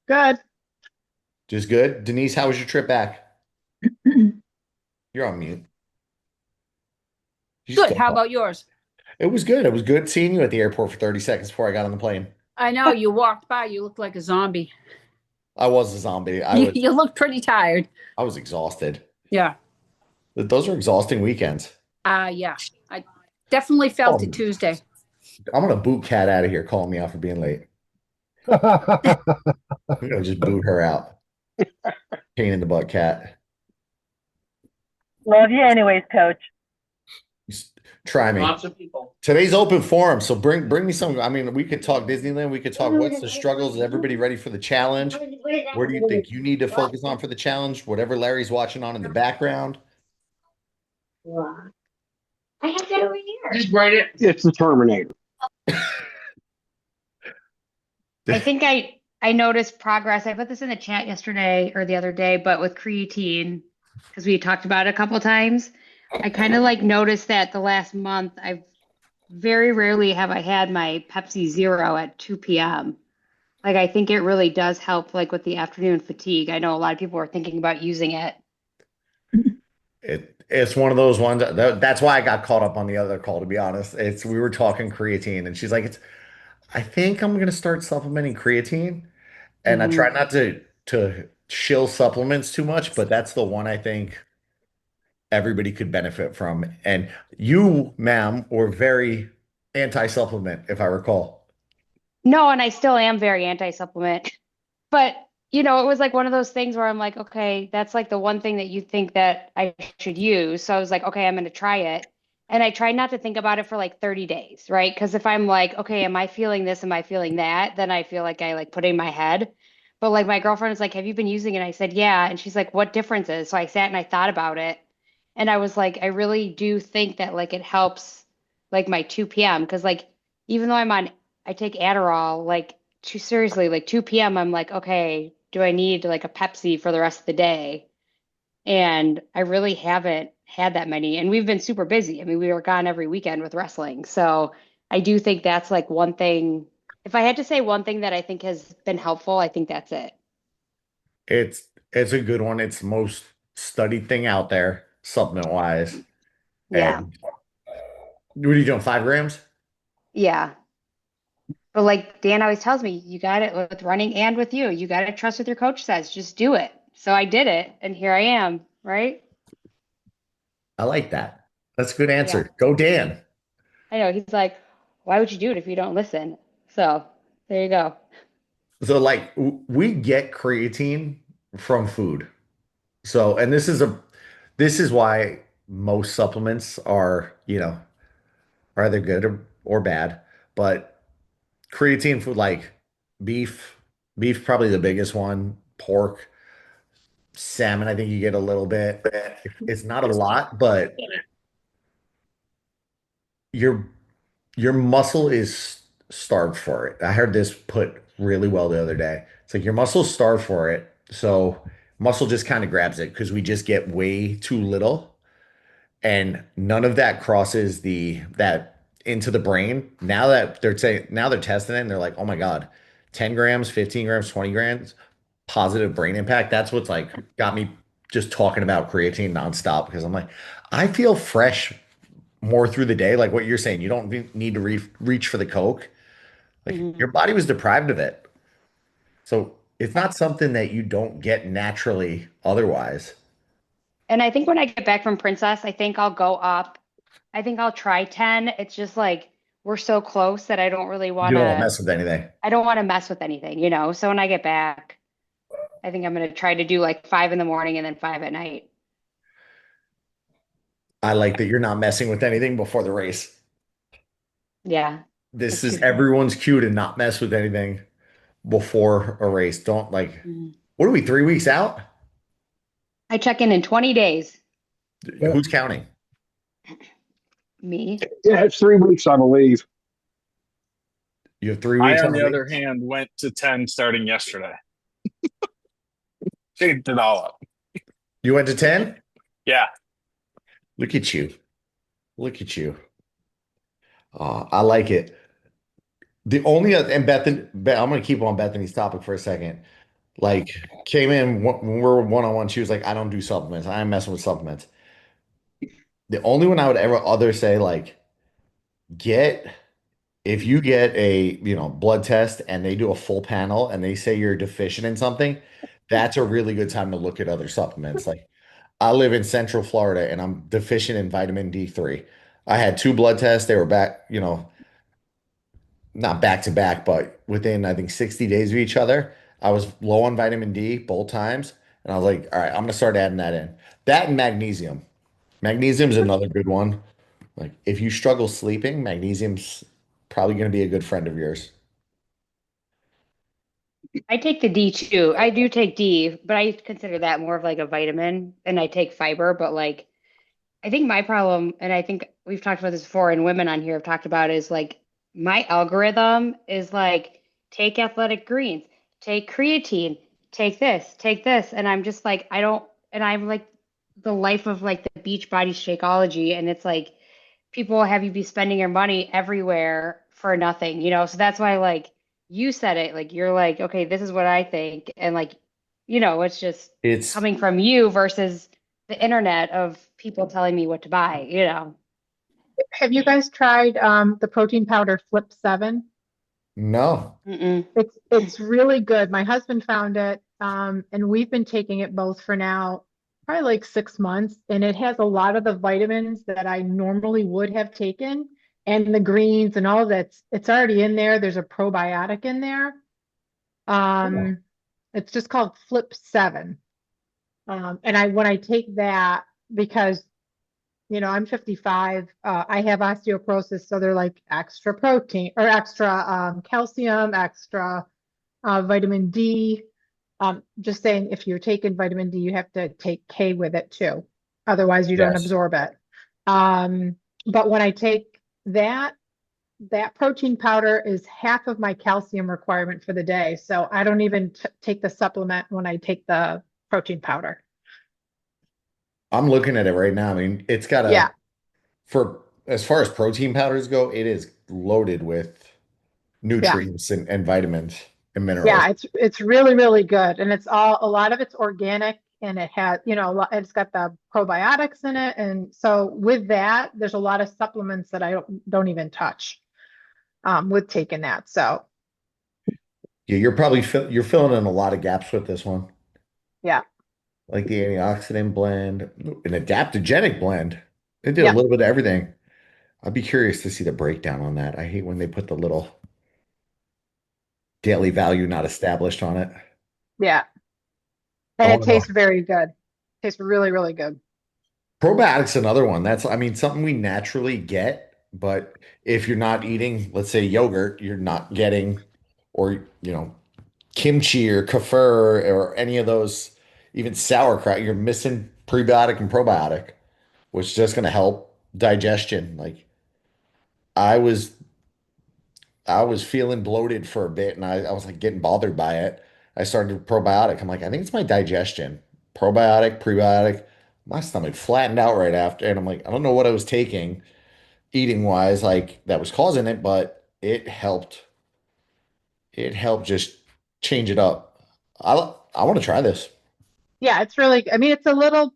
Good. Just good. Denise, how was your trip back? You're on mute. You Good. still How talk. about yours? It was good. It was good seeing you at the airport for 30 seconds before I got on the plane. I know you walked by, you looked like a zombie. I was a zombie. I You, was you look pretty tired. I was exhausted. Yeah. Those are exhausting weekends. Yeah. I definitely felt it Oh, Tuesday. I'm gonna boot Cat out of here calling me out for being late. I'm gonna just boot her out. Pain in the butt, Cat. Love you anyways, coach. Just try me. Lots of people. Today's open forum, so bring me some. I mean, we could talk Disneyland. We could talk what's the struggles. Is everybody ready for the challenge? Where do you think you need to focus on for the challenge? Whatever Larry's watching on in the background. I have that over here. Just write it. It's the Terminator. I think I noticed progress. I put this in the chat yesterday or the other day, but with creatine, because we talked about it a couple times, I kind of like noticed that the last month I've very rarely have I had my Pepsi Zero at 2 p.m. Like I think it really does help like with the afternoon fatigue. I know a lot of people are thinking about using it. It's one of those ones that's why I got caught up on the other call, to be honest. It's we were talking creatine and she's like, it's I think I'm gonna start supplementing creatine. And I try Hmm. not to shill supplements too much, but that's the one I think everybody could benefit from. And you, ma'am, were very anti-supplement, if I recall. No, and I still am very anti-supplement. But, it was like one of those things where I'm like, okay, that's like the one thing that you think that I should use. So I was like, okay, I'm going to try it. And I tried not to think about it for like 30 days, right? Because if I'm like, okay, am I feeling this? Am I feeling that? Then I feel like I like put it in my head. But like my girlfriend was like, have you been using it? And I said, yeah. And she's like, what difference is? So I sat and I thought about it. And I was like, I really do think that like it helps like my 2 p.m. Because like even though I take Adderall, like too seriously, like 2 p.m., I'm like, okay, do I need like a Pepsi for the rest of the day? And I really haven't had that many. And we've been super busy. I mean, we were gone every weekend with wrestling. So I do think that's like one thing. If I had to say one thing that I think has been helpful, I think that's it. It's a good one. It's the most studied thing out there, supplement wise. Yeah. And what are you doing? 5 grams? Yeah. But like Dan always tells me, you got it with running and with you. You got to trust what your coach says. Just do it. So I did it. And here I am. Right. I like that. That's a good Yeah. answer. Go Dan. I know. He's like, why would you do it if you don't listen? So there you go. So like we get creatine from food. So, and this is why most supplements are, are either good or bad. But creatine food like beef, beef probably the biggest one, pork, salmon, I think you get a little bit. It's not a lot, but your your muscle is starved for it. I heard this put really well the other day. It's like your muscle's starved for it. So muscle just kind of grabs it because we just get way too little. And none of that crosses the that into the brain. Now they're testing it and they're like, oh my God, 10 grams, 15 grams, 20 grams, positive brain impact. That's what's like got me just talking about creatine nonstop because I'm like, I feel fresh more through the day. Like what you're saying, you don't need to reach for the Coke. Like your Mhm. body was deprived of it. So it's not something that you don't get naturally otherwise. And I think when I get back from Princess, I think I'll go up. I think I'll try 10. It's just like we're so close that You don't want to mess with anything. I don't want to mess with anything. So when I get back, I think I'm going to try to do like 5 in the morning and then 5 at night. I like that you're not messing with anything before the race. Yeah, This that's is too. everyone's cue to not mess with anything before a race. Don't like, Mhm. what are we, 3 weeks out? I check in 20 days. Yeah, Who's counting? Me. yeah, it's 3 weeks, I believe. You have three I, weeks on on the the other race? hand, went to 10 starting yesterday. Changed it all up. You went to 10? Yeah. Look at you. Look at you. I like it. The only other, and I'm going to keep on Bethany's topic for a second. Like came in when we were one-on-one, she was like, I don't do supplements. I'm messing with supplements. The only one I would ever other say like get if you get a blood test and they do a full panel and they say you're deficient in something, that's a really good time to look at other supplements. Like I live in Central Florida and I'm deficient in vitamin D3. I had two blood tests. They were back, not back to back, but within I think 60 days of each other. I was low on vitamin D both times. And I was like, all right, I'm gonna start adding that in. That and magnesium. Magnesium is another good one. Like if you struggle sleeping, magnesium's probably gonna be a good friend of yours. I take the D too. I do take D, but I consider that more of like a vitamin, and I take fiber, but like I think my problem, and I think we've talked about this before, and women on here have talked about, is like my algorithm is like take athletic greens, take creatine, take this. And I'm just like, I don't, and I'm like the life of like the beach body Shakeology. And it's like people have you be spending your money everywhere for nothing, you know? So that's why like you said it, like you're like, okay, this is what I think. And like, it's just It's coming from you versus the internet of people telling me what to buy. Have you guys tried the protein powder Flip 7? no. Mm-mm. It's really good. My husband found it, and we've been taking it both for now, probably like 6 months, and it has a lot of the vitamins that I normally would have taken, and the greens and all of that. It's already in there. There's a probiotic in there. Cool. Um, it's just called Flip 7. And when I take that, because I'm 55. I have osteoporosis, so they're like extra protein or extra calcium, extra vitamin D. Just saying, if you're taking vitamin D, you have to take K with it too. Otherwise, you don't Yes. absorb it. But when I take that protein powder is half of my calcium requirement for the day. So I don't even take the supplement when I take the protein powder. I'm looking at it right now. I mean, it's got Yeah. for as far as protein powders go, it is loaded with Yeah. nutrients and vitamins and minerals. Yeah, it's really, really good. And a lot of it's organic, and it has, it's got the probiotics in it. And so with that, there's a lot of supplements that I don't even touch with taking that. So Yeah, you're filling in a lot of gaps with this one. yeah. Like the antioxidant blend, an adaptogenic blend. They did a Yeah. little bit of everything. I'd be curious to see the breakdown on that. I hate when they put the little daily value not established on it. Yeah. I And it want to know. tastes very good. Tastes really, really good. Probiotics another one. That's, I mean, something we naturally get, but if you're not eating, let's say yogurt, you're not getting, or kimchi or kefir or any of those, even sauerkraut, you're missing prebiotic and probiotic, which is just going to help digestion. Like I was I was feeling bloated for a bit and I was like getting bothered by it. I started probiotic. I'm like, I think it's my digestion. Probiotic, prebiotic. My stomach flattened out right after. And I'm like, I don't know what I was taking eating wise, like that was causing it, but it helped. It helped just change it up. I want to try this. Yeah, it's really, I mean, it's a little,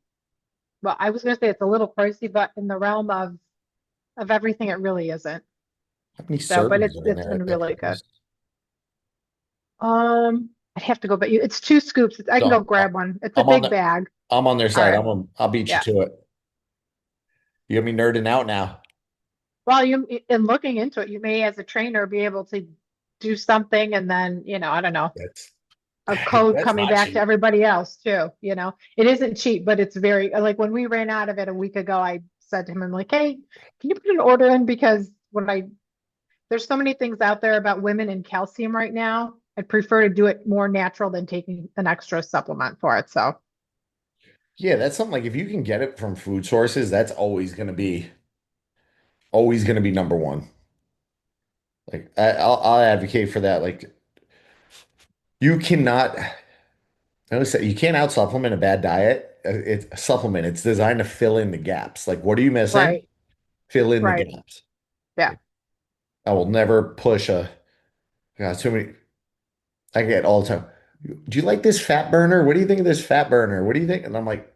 well, I was going to say it's a little pricey, but in the realm of everything, it really isn't. How many So, but servings are in it's there been at really good. Fry's? I'd have to go, but it's 2 scoops. I can go So grab one. It's a I'm on big bag. I'm on their All side. right. I'll beat you Yeah. to it. You got me nerding out now. Well, in looking into it, you may, as a trainer, be able to do something, and then, I don't know, That's a code that's coming not back to cheap. everybody else too. It isn't cheap, but it's very, like when we ran out of it a week ago, I said to him, I'm like, hey, can you put an order in? Because there's so many things out there about women and calcium right now. I'd prefer to do it more natural than taking an extra supplement for it. So Yeah, that's something like if you can get it from food sources, that's always gonna be number one. Like I'll advocate for that. Like you cannot, I always say you can't out supplement a bad diet. It's a supplement. It's designed to fill in the gaps. Like what are you missing? right, Fill in the right. gaps. Yeah. Like, I will never push a. God, too many. I get all the time. Do you like this fat burner? What do you think of this fat burner? What do you think? And I'm like,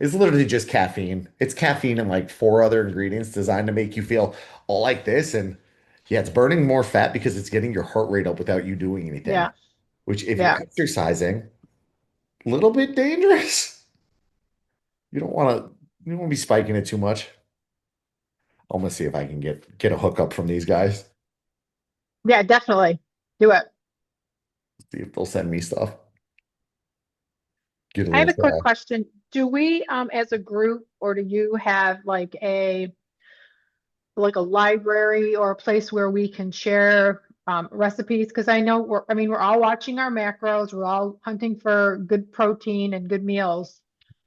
it's literally just caffeine. It's caffeine and like four other ingredients designed to make you feel all like this. And yeah, it's burning more fat because it's getting your heart rate up without you doing anything, Yeah, which if you're yeah. exercising, a little bit dangerous. You don't want to, you don't want to be spiking it too much. I'm gonna see if I can get a hookup from these guys. Yeah, definitely. Do it. See if they'll send me stuff. Get a I have little a quick question. Do we, as a group, or do you have like a library or a place where we can share recipes? Because I know we're all watching our macros. We're all hunting for good protein and good meals.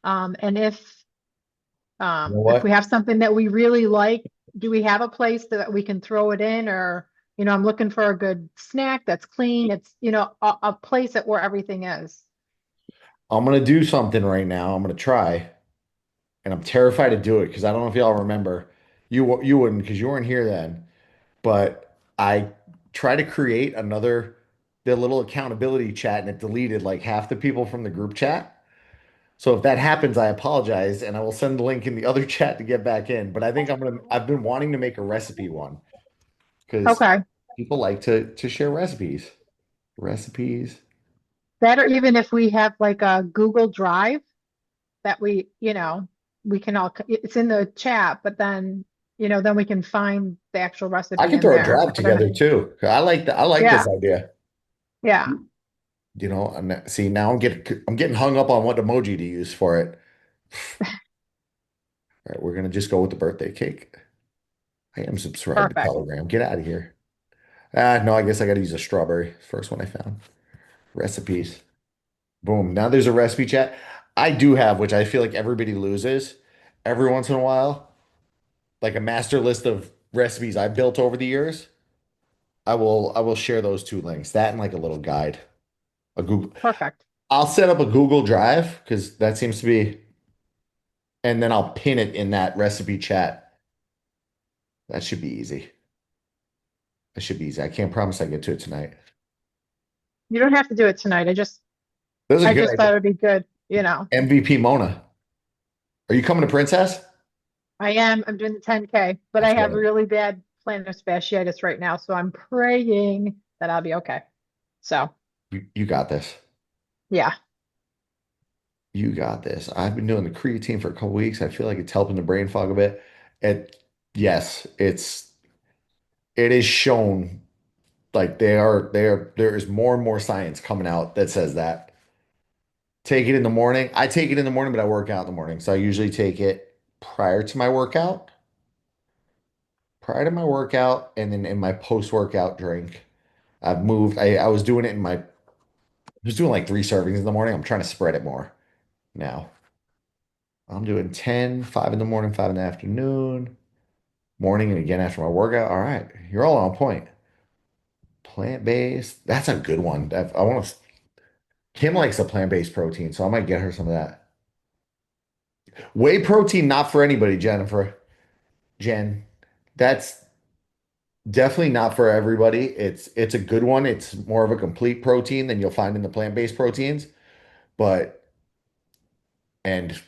And You know if we what? have something that we really like, do we have a place that we can throw it in? Or, I'm looking for a good snack that's clean. It's, a place where everything is. I'm gonna do something right now. I'm gonna try, and I'm terrified to do it because I don't know if y'all remember. You wouldn't because you weren't here then. But I tried to create the little accountability chat, and it deleted like half the people from the group chat. So if that happens, I apologize, and I will send the link in the other chat to get back in. But I think I've been wanting to make a recipe one because Okay. people like to share recipes. Recipes. That, or even if we have like a Google Drive that we can all, it's in the chat, but then we can find the actual I recipe can in throw a there. drive together too. I like that. I like Yeah, this idea. yeah, And see now I'm getting hung up on what emoji to use for it. All right, we're gonna just go with the birthday cake. I am subscribed to perfect. Telegram. Get out of here. No, I guess I gotta use a strawberry. First one I found. Recipes. Boom. Now there's a recipe chat. I do have, which I feel like everybody loses every once in a while, like a master list of recipes I built over the years. I will share those two links. That and like a little guide. A Google. Perfect. I'll set up a Google Drive because that seems to be, and then I'll pin it in that recipe chat. That should be easy. That should be easy. I can't promise I get to it tonight. You don't have to do it tonight. That's a I good just thought idea. it'd be good. MVP Mona. Are you coming to Princess? I'm doing the 10K, but I That's have right. really bad plantar fasciitis right now, so I'm praying that I'll be okay. So, You got this. yeah, You got this. I've been doing the creatine for a couple weeks. I feel like it's helping the brain fog a bit. It, yes, it is shown like there is more and more science coming out that says that. Take it in the morning. I take it in the morning, but I work out in the morning. So I usually take it prior to my workout, and then in my post-workout drink. I've moved. I was doing it I was doing like 3 servings in the morning. I'm trying to spread it more now. I'm doing 10, 5 in the morning, 5 in the afternoon, morning, and again after my workout. All right, you're all on point. Plant-based. That's a good one. I want to. Kim likes a plant-based protein, so I might get her some of that. Whey protein, not for anybody, Jen. That's definitely not for everybody. It's a good one. It's more of a complete protein than you'll find in the plant-based proteins. But and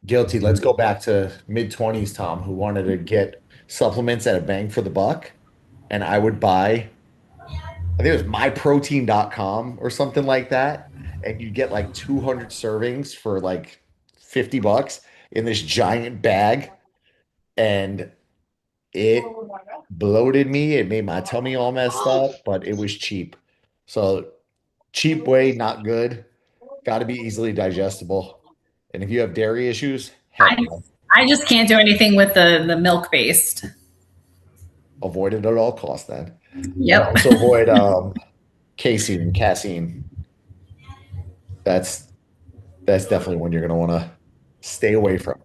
guilty. Let's go back to mid-20s, Tom, who wanted to get supplements at a bang for the buck. And I would buy, I think it was myprotein.com or something like that. And you'd get like 200 servings for like $50 in this giant bag. And it bloated me. It made my tummy all messed up, but it was cheap. So cheap way, not good. Got to be easily digestible. And if you have dairy issues, heck I no. I just can't do anything with the milk based. Avoid it at all costs then. And Yep. also avoid casein. That's that's definitely one you're gonna want to stay away from.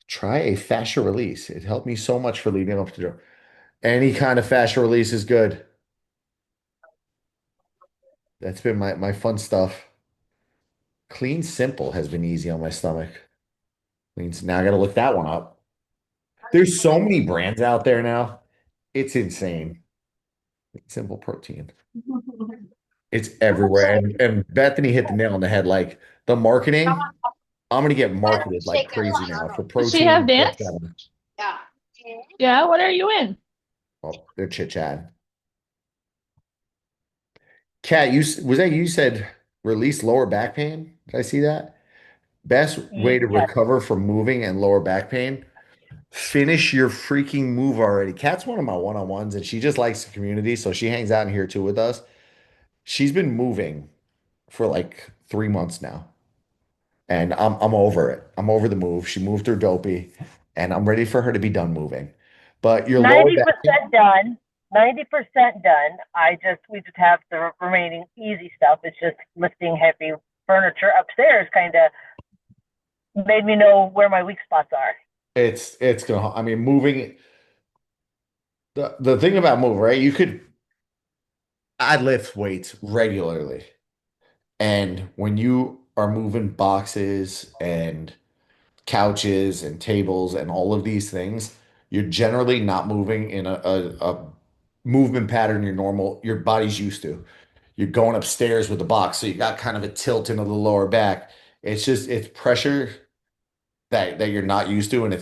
Try a fascia release. It helped me so much for leading up to the any kind of fascia release is good. That's been my fun stuff. Clean Simple has been easy on my stomach. Now I gotta look that one up. There's so many brands out there now. It's insane. Simple protein. It's everywhere. And Bethany hit the nail on the head. Like the marketing, I'm gonna get marketed like crazy now for Does she have protein. dance? Yeah, what are you in? Oh, they're chit chatting. Kat, was that you said release lower back pain? Did I see that? Best way to Yes. recover from moving and lower back pain. Finish your freaking move already. Kat's one of my one-on-ones, and she just likes the community, so she hangs out in here too with us. She's been moving for like 3 months now, and I'm over it. I'm over the move. She moved through Dopey, and I'm ready for her to be done moving. But your lower back 90% done. 90% done. We just have the remaining easy stuff. It's just lifting heavy furniture upstairs kind of made me know where my weak spots are. it's gonna. I mean, moving. The thing about move, right? I lift weights regularly, and when you are moving boxes and couches and tables and all of these things, you're generally not moving in a movement pattern your body's used to. You're going upstairs with the box, so you got kind of a tilt into the lower back. It's pressure that you're not used to, and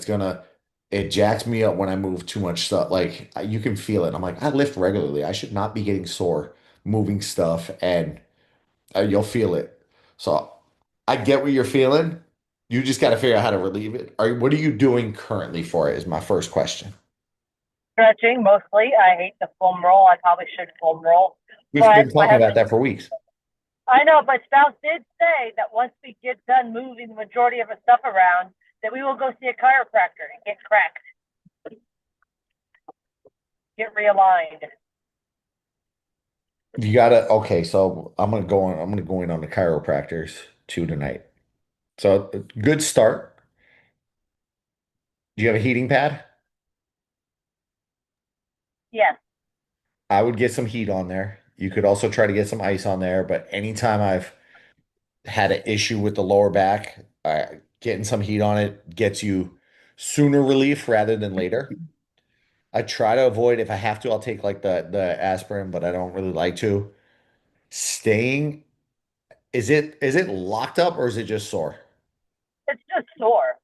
it jacks me up when I move too much stuff. Like you can feel it. I'm like, I lift regularly. I should not be getting sore moving stuff, and you'll feel it. So I get what you're feeling. You just got to figure out how to relieve it. What are you doing currently for it? Is my first question. Stretching mostly. I hate the foam roll. I probably should foam roll. We've But been talking about that for weeks. I know, but spouse did say that once we get done moving the majority of the stuff around, that we will go see a chiropractor and get cracked, get realigned. You gotta, okay, so I'm gonna go in on the chiropractors too tonight. So good start. Do you have a heating pad? Yes. I would get some heat on there. You could also try to get some ice on there, but anytime I've had an issue with the lower back, getting some heat on it gets you sooner relief rather than later. I try to avoid, if I have to, I'll take like the aspirin, but I don't really like to. Staying, is it locked up or is it just sore? It's just sore.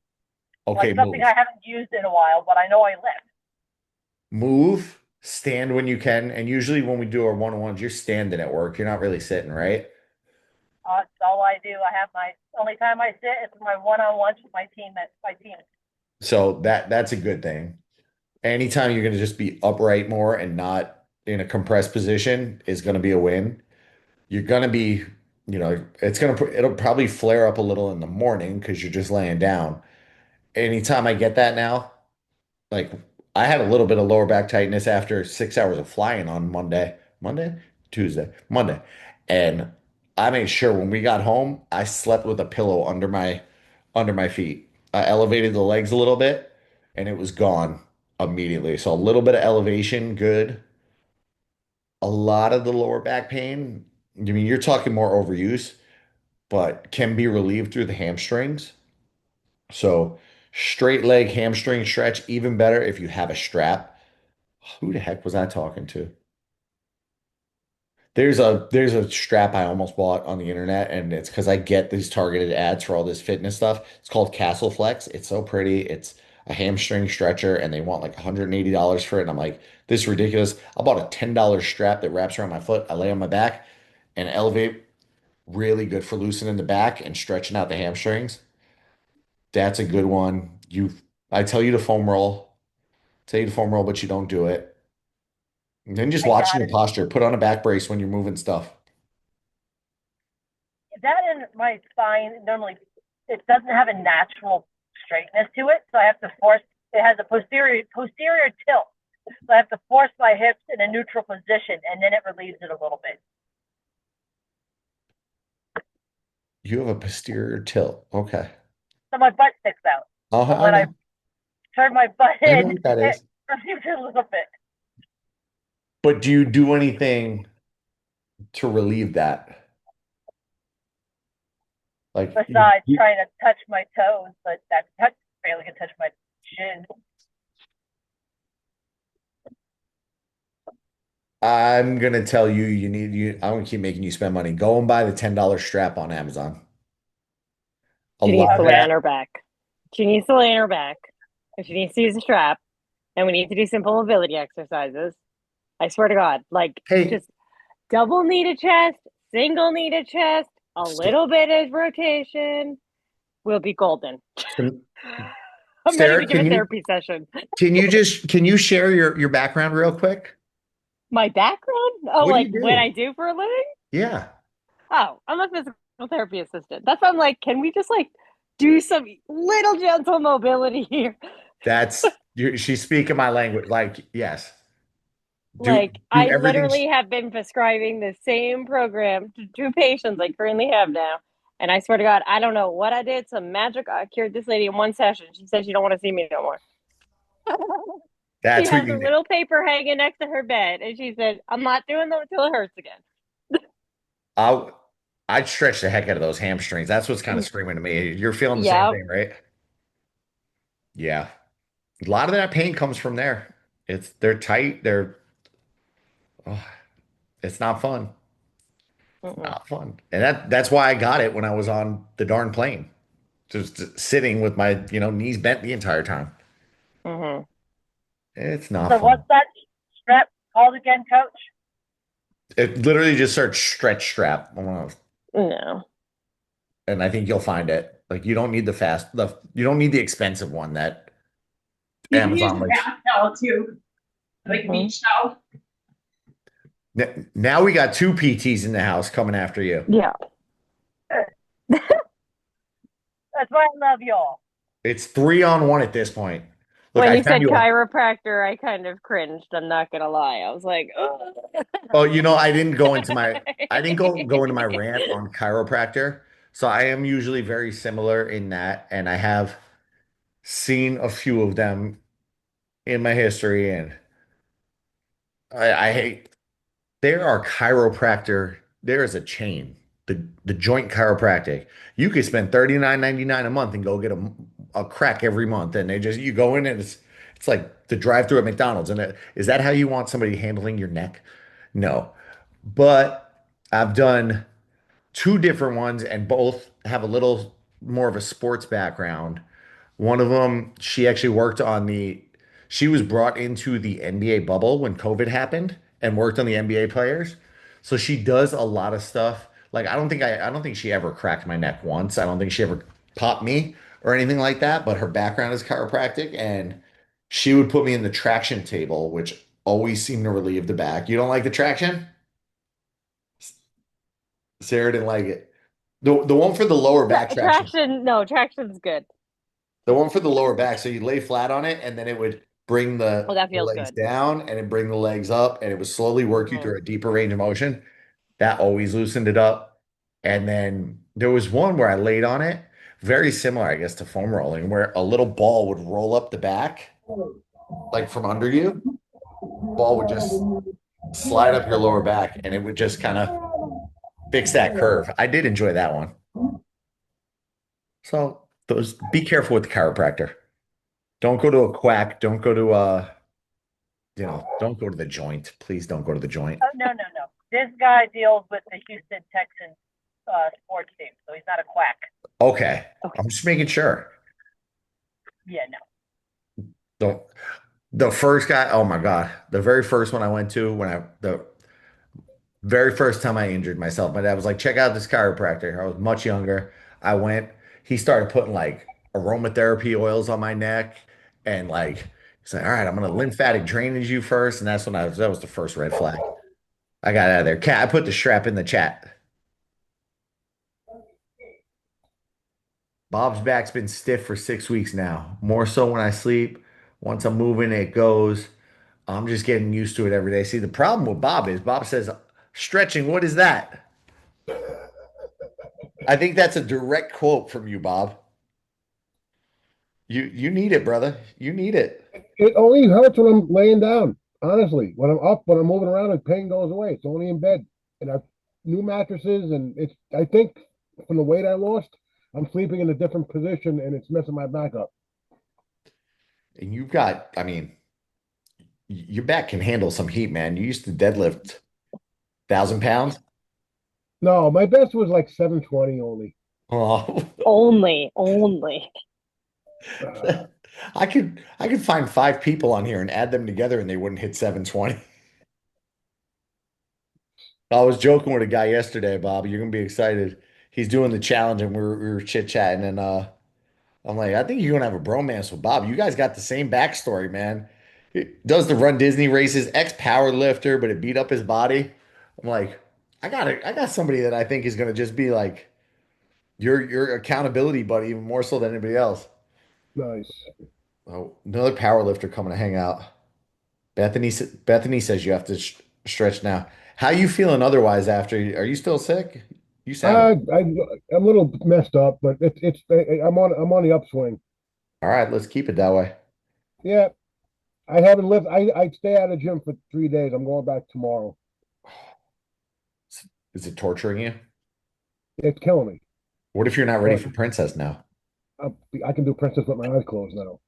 Okay, Like something move. I haven't used in a while, but I know I lift. Move, stand when you can. And usually when we do our one-on-ones, you're standing at work. You're not really sitting, right? That's all I do. I have my only time I sit is my one-on-ones with my team. That's my team. So that's a good thing. Anytime you're gonna just be upright more and not in a compressed position is gonna be a win. You're gonna be, it'll probably flare up a little in the morning because you're just laying down. Anytime I get that now, like I had a little bit of lower back tightness after 6 hours of flying on Tuesday, Monday. And I made sure when we got home, I slept with a pillow under my feet. I elevated the legs a little bit and it was gone immediately. So a little bit of elevation, good. A lot of the lower back pain, I mean, you're talking more overuse, but can be relieved through the hamstrings. So straight leg hamstring stretch, even better if you have a strap. Who the heck was I talking to? There's a strap I almost bought on the internet, and it's because I get these targeted ads for all this fitness stuff. It's called Castle Flex. It's so pretty. It's a hamstring stretcher, and they want like $180 for it. And I'm like, this is ridiculous. I bought a $10 strap that wraps around my foot. I lay on my back and elevate. Really good for loosening the back and stretching out the hamstrings. That's a good one. I tell you to foam roll. Tell you to foam roll, but you don't do it. And then just I watching got your it. posture. Put on a back brace when you're moving stuff. That and my spine normally it doesn't have a natural straightness to it, so I have to force. It has a posterior tilt, so I have to force my hips in a neutral position, and then it relieves it a little bit. You have a posterior tilt. Okay. So my butt sticks out. Oh, But I when I know. turn my butt I know in, what that it is. relieves it a little bit. But do you do anything to relieve that? Like, Besides trying to touch my toes, but that touch barely can touch my shin. I'm gonna tell you, I'm gonna keep making you spend money. Go and buy the $10 strap on Amazon. A She needs lot to of lay that. on her back. She needs to lay on her back. And she needs to use a strap. And we need to do simple mobility exercises. I swear to God, like Hey, just double kneaded chest, single kneaded chest, a so, little bit of rotation. We'll be golden. so I'm ready to Sarah, give a therapy session. can you share your background real quick? My background? Oh, What do like you what I do? do for a living? Yeah, Oh, I'm a physical therapy assistant. That's why I'm like, can we just like do some little gentle mobility here? she's speaking my language. Like, yes, do Like, do I everything. literally have been prescribing the same program to two patients I currently have now. And I swear to God, I don't know what I did. Some magic. I cured this lady in one session. She said she don't want to see me no more. She That's what has you a need. little paper hanging next to her bed. And she said, I'm not doing that until it hurts again. I'll I'd stretch the heck out of those hamstrings. That's what's kind of screaming to me. You're feeling the same Yeah. thing, right? Yeah. A lot of that pain comes from there. They're tight. Oh, it's not fun. It's Mm-mm. not fun. And that's why I got it when I was on the darn plane. Just sitting with my, knees bent the entire time. Mm-hmm. It's not So fun. what's that strap called again, Coach? It literally just search stretch strap. No. And I think you'll find it. Like you don't need the expensive one that You can use Amazon a likes. bath towel too, like a Mhm. beach towel. Now we got two PTs in the house coming after you. Yeah. That's why I love y'all. It's 3-on-1 at this point. Look, When I you found said you. chiropractor, I kind of cringed. I'm not gonna lie. I was like, oh. Oh, I didn't go into my rant on chiropractor. So I am usually very similar in that, and I have seen a few of them in my history, and I hate. There are chiropractor. There is a chain, the Joint Chiropractic. You could spend 39.99 a month and go get a crack every month, and you go in and it's like the drive-through at McDonald's. And is that how you want somebody handling your neck? No, but I've done two different ones, and both have a little more of a sports background. One of them, she actually worked on she was brought into the NBA bubble when COVID happened and worked on the NBA players. So she does a lot of stuff. Like I don't think she ever cracked my neck once. I don't think she ever popped me or anything like that, but her background is chiropractic and she would put me in the traction table, which always seemed to relieve the back. You don't like the traction? Sarah didn't like it. The one for the lower back traction. Traction. No, traction's good. The one for the lower back. So you lay flat on it and then it would bring Oh, that the feels legs good. down and it bring the legs up and it would slowly work you Hmm. through a deeper range of motion. That always loosened it up. And then there was one where I laid on it, very similar, I guess, to foam rolling, where a little ball would roll up the back, like from under you. Ball would just slide up your lower back and it would just kind of fix that curve. I did enjoy that one. So those be careful with the chiropractor. Don't go to a quack. Don't go to don't go to the joint. Please don't go to the joint. Oh, no, no, no. This guy deals with the Houston Texans sports team, so he's not a quack. Okay. I'm just making sure. Yeah, no. Don't the first guy, oh my God. The very first one I went to the very first time I injured myself, my dad was like, check out this chiropractor. I was much younger. I went, he started putting like aromatherapy oils on my neck and like he's like, all right, I'm gonna lymphatic drainage you first. And that was the first red flag. I got out of there. Cat, I put the strap in the chat. Bob's back's been stiff for 6 weeks now. More so when I sleep. Once I'm moving, it goes. I'm just getting used to it every day. See, the problem with Bob is Bob says, stretching, what is that? I think that's a direct quote from you, Bob. You need it, brother. You need it. It only hurts when I'm laying down. Honestly, when I'm up, when I'm moving around, the pain goes away. It's only in bed, and I've new mattresses, and it's. I think from the weight I lost, I'm sleeping in a different position, and it's messing my back up. And I mean, Your back can handle some heat, man. You used to deadlift 1,000 pounds. No, my best was like 720 only. Oh, Only. Uh, I could find 5 people on here and add them together and they wouldn't hit 720. I was joking with a guy yesterday, Bob. You're gonna be excited. He's doing the challenge and we were chit-chatting and I'm like, I think you're gonna have a bromance with Bob. You guys got the same backstory, man. He does the Run Disney races, ex-power lifter, but it beat up his body. I'm like, I got somebody that I think is gonna just be like your accountability buddy, even more so than anybody else. nice. Oh, another power lifter coming to hang out. Bethany says you have to stretch now. How you feeling otherwise after? Are you still sick? You sound I'm a little messed up, but I'm on the upswing. all right. Let's keep it that way. Yeah, I haven't lived. I stay out of the gym for 3 days. I'm going back tomorrow. Is it torturing you? It's killing me. What if you're not ready But for Princess now? I can do Princess with my eyes closed now.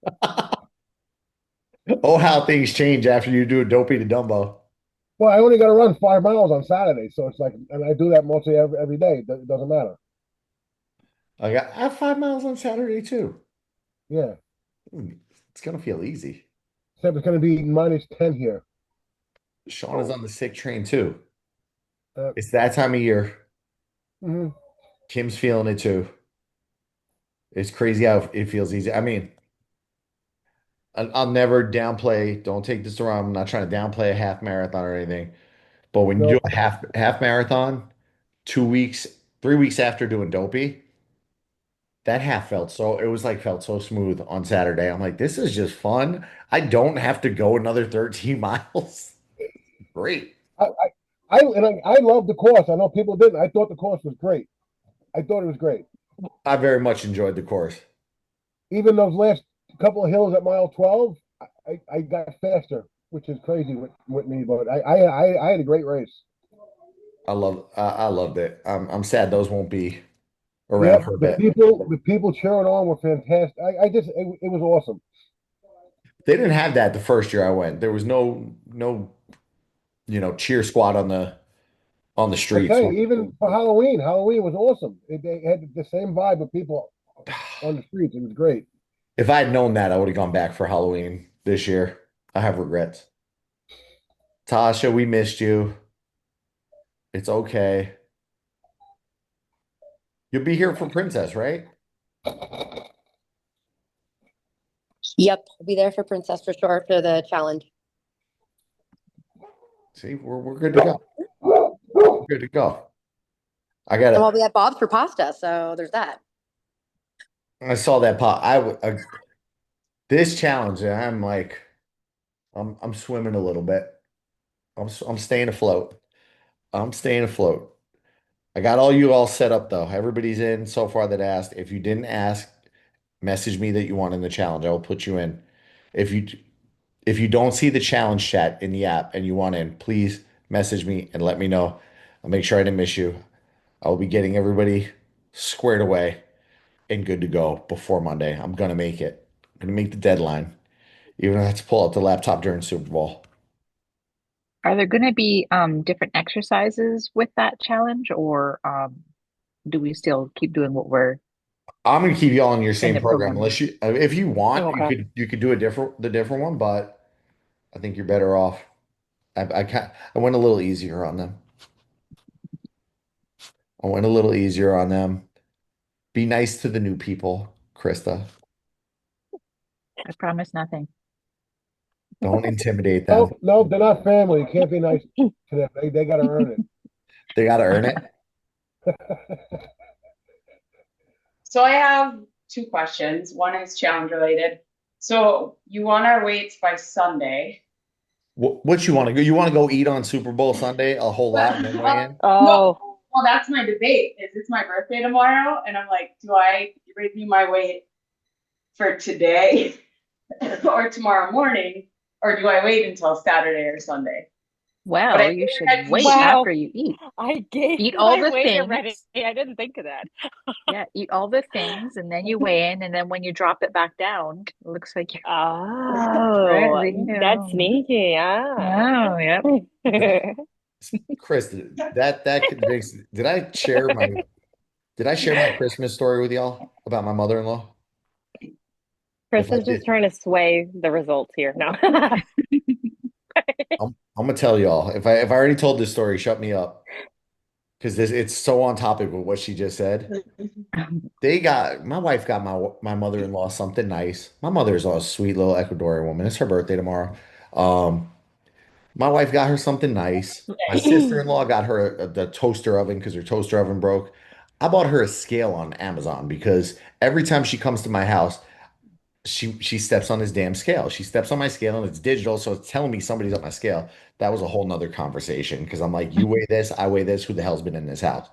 Oh, how things change after you do a dopey to Dumbo. Well, I only got to run 5 miles on Saturday, so it's like, and I do that mostly every day. It doesn't matter. I have 5 miles on Saturday too. Yeah, It's gonna feel easy. except it's going to be -10 here. Sean is on the sick train too. Uh, It's that time of year. mhm. Kim's feeling it too. It's crazy how it feels easy. I mean, I'll never downplay. Don't take this wrong. I'm not trying to downplay a half marathon or anything. But when you do No, a half marathon, 2 weeks, 3 weeks after doing dopey, that half felt so smooth on Saturday. I'm like, this is just fun. I don't have to go another 13 miles. Great. I, I love the course. I know people didn't. I thought the course was great. I thought it was great. I very much enjoyed the course. Even those last couple of hills at mile 12, I got faster, which is crazy with me. But I had a great race. I loved it. I'm sad those won't be around Yep, for a the bit. people cheering on were fantastic. It was awesome. They didn't have that the first year I went. There was no cheer squad on the I streets. tell you, even for Halloween was awesome. They had the same vibe of people on the streets. It was great. If I had known that, I would have gone back for Halloween this year. I have regrets. Tasha, we missed you. It's okay. You'll be here for Princess, right? Yep, I'll be there for Princess for sure for the challenge. See, we're good to go. We're good to go. I got And it. I'll be at Bob's for pasta, so there's that. I saw that pop. This challenge, I'm like, I'm swimming a little bit. I'm staying afloat. I'm staying afloat. I got you all set up though. Everybody's in so far that asked. If you didn't ask, message me that you want in the challenge. I will put you in. If you don't see the challenge chat in the app and you want in, please message me and let me know. I'll make sure I didn't miss you. I will be getting everybody squared away and good to go before Monday. I'm gonna make it. I'm gonna make the deadline. Even if I have to pull out the laptop during Super Bowl. Are there going to be different exercises with that challenge, or do we still keep doing what we're I'm gonna keep you all in your in same the program program? unless if you want, Okay. you could do the different one, but I think you're better off. I went a little easier on them. I went a little easier on them. Be nice to the new people, Krista. I promise nothing. Don't intimidate them. No, they're not family. You can't be nice to them. They got to earn it. They got to earn it. So I have two questions. One is challenge related. So you want our weights by Sunday. What you want to go? You want to go eat on Super Bowl Sunday a whole lot and then weigh in? No, well, that's my debate. Is it's my birthday tomorrow, and I'm like, do I review my weight for today or tomorrow morning, or do I wait until Saturday or Sunday? Well, I you figured should I'd wait wow. after you eat. I gave Eat all my the weight things. already. I didn't think of that. Yeah, eat all the things, and then you weigh in, and then when you drop it back down, it looks like you're Oh, right. You that's know. sneaky. Ah. Oh, yep. Chris, that convicts. Did I share my Christmas story with y'all about my mother-in-law? Chris If I is just did, trying to sway the results here. No. I'm gonna tell y'all. If I already told this story, shut me up. Because this it's so on topic with what she just said. My wife got my mother-in-law something nice. My mother-in-law is a sweet little Ecuadorian woman. It's her birthday tomorrow. Um, my wife got her something nice. My sister-in-law got her the toaster oven because her toaster oven broke. I bought her a scale on Amazon because every time she comes to my house, she steps on this damn scale. She steps on my scale and it's digital, so it's telling me somebody's on my scale. That was a whole nother conversation because I'm like, you weigh this, I weigh this. Who the hell's been in this house?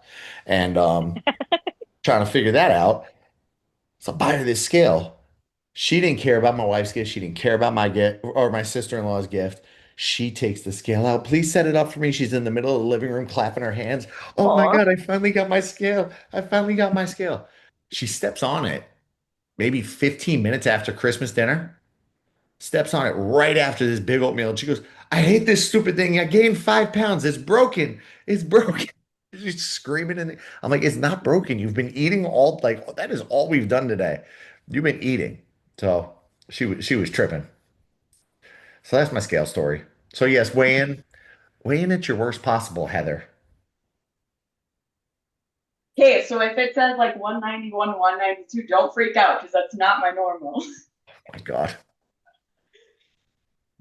And trying to figure that out. So I buy her this scale. She didn't care about my wife's gift. She didn't care about my gift or my sister-in-law's gift. She takes the scale out. Please set it up for me. She's in the middle of the living room clapping her hands. Oh my Aw. God, I finally got my scale. I finally got my scale. She steps on it maybe 15 minutes after Christmas dinner, steps on it right after this big oatmeal. And she goes, I hate this stupid thing. I gained 5 pounds. It's broken. It's broken. She's screaming. And I'm like, it's not broken. You've been eating all, like, that is all we've done today. You've been eating. So she was tripping. So that's my scale story. So yes, weigh in at your worst possible, Heather. Okay, so if it says like 191 to 192, don't freak out because that's not my normal. Oh my God.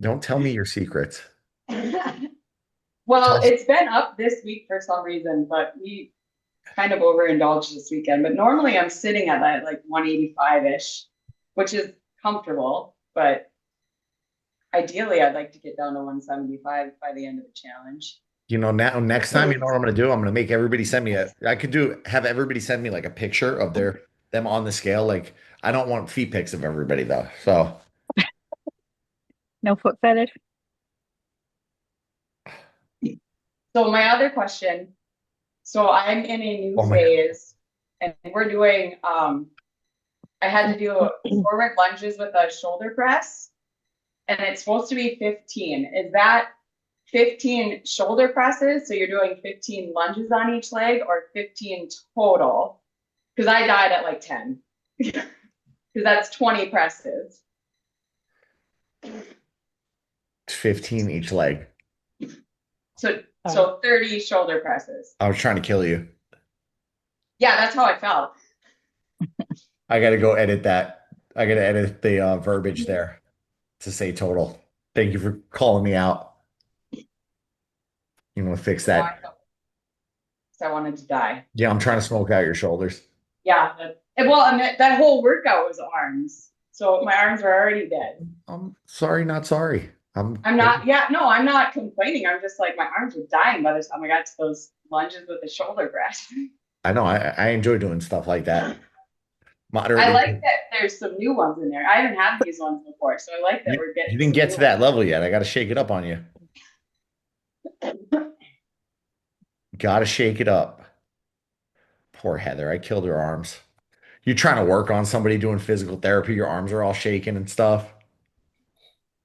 Don't tell me your secrets. Well, it's been up this week for some reason, but we kind of overindulged this weekend. But normally I'm sitting at that like 185-ish, which is comfortable. But ideally, I'd like to get down to 175 by the end of the challenge. Now next time, you know what I'm gonna do? I'm gonna make everybody send me have everybody send me like a picture of them on the scale. Like I don't want feet pics of everybody though. So No foot fetish. So my other question, so I'm in a new Oh my- phase and we're doing, I had to do forward lunges with a shoulder press and it's supposed to be 15. Is that 15 shoulder presses? So you're doing 15 lunges on each leg or 15 total? Because I died at like 10 because that's 20 presses. 15 each leg. So 30 shoulder presses. I was trying to kill you. Yeah, that's how I felt. I gotta go edit that. I gotta edit the verbiage there to say total. Thank you for calling me out. You want to fix that? So I wanted to die. Yeah, I'm trying to smoke out your shoulders. Yeah. And that whole workout was arms. So my arms were already dead. I'm sorry, not sorry. I'm not complaining. I'm just like, my arms were dying by the time I got to those lunges with the shoulder press. I know. I enjoy doing stuff like that. I like that there's some new ones in there. I didn't have these ones before. So I like that we're getting. You didn't get to that level yet. I got to shake it up on you. Got to shake it up. Poor Heather. I killed her arms. You trying to work on somebody doing physical therapy, your arms are all shaking and stuff.